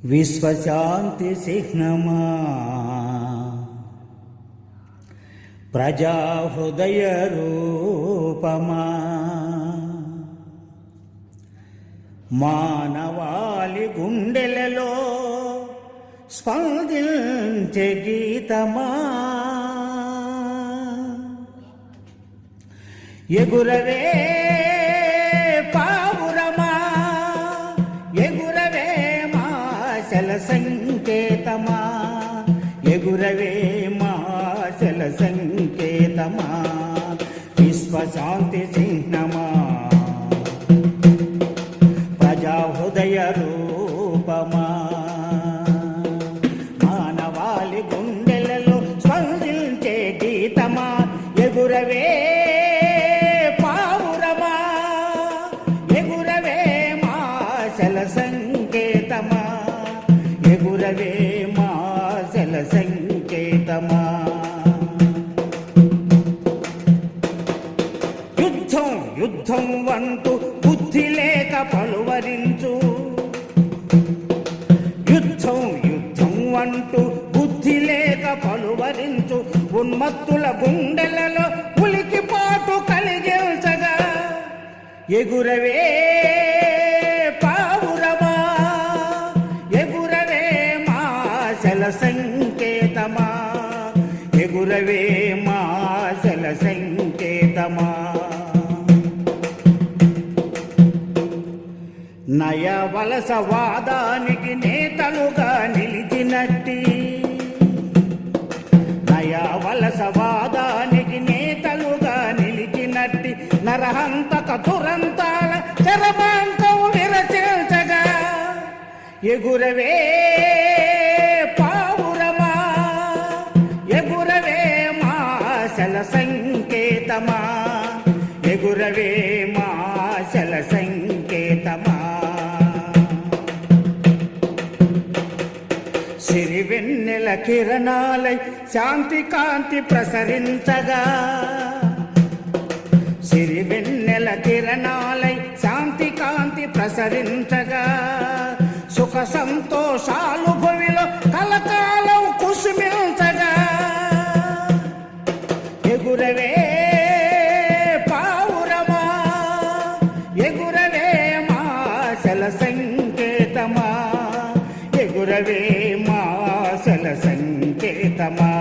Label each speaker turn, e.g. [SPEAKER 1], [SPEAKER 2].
[SPEAKER 1] విశ్వశాంతి చిహ్నమా ప్రజా హృదయ రూపమా మానవాళి గుండెలలో స్పందించే గీతమా ఎగురవే పావురమా ఎగురవే మాశల సంకేతమా ఎగురవే మాశల సంకేతమా విశ్వశాంతి చిహ్నమా ప్రజా హృదయ రూపమా మానవాళి గుండెలలో స్పందించే గీతమా ఎగురవే పావురమా ఎగురవే మాశల సంకేతమా ఎగురవే మాశల సంకేతమా యుద్ధం యుద్ధం అంటూ బుద్ధి లేక పలువరించు యుద్ధం యుద్ధం అంటూ బుద్ధి లేక పలువరించు ఉన్మత్తుల గుండెలలో ఉలికిపాటు కలిగించగా ఎగురవే పావురమా ఎగురవే మాశల సంకేతమా ఎగురవే మాశల సంకేతమా నయ వలసవాదానికి నేతలుగా నిలిచినట్టి నయ వలసవాదానికి నేతలుగా నిలిచినట్టి నరహంతక దురంతాల చరమాంకం విరచించగా ఎగురవే పావురమా ఎగురవే మాశల సంకేతమా ఎగురవే మాశల సంకేతమా సిరివెన్నెల కిరణాలై శాంతి కాంతి ప్రసరించగా సిరివెన్నెల కిరణాలై శాంతి కాంతి ప్రసరించగా సుఖ సంతోషాలు భూమిలో కలకాలం కుసుమించగా ఎగురవే పావురమా ఎగురవే మాశల సంకేతమా ఎగురవే మాశల సంకేతమా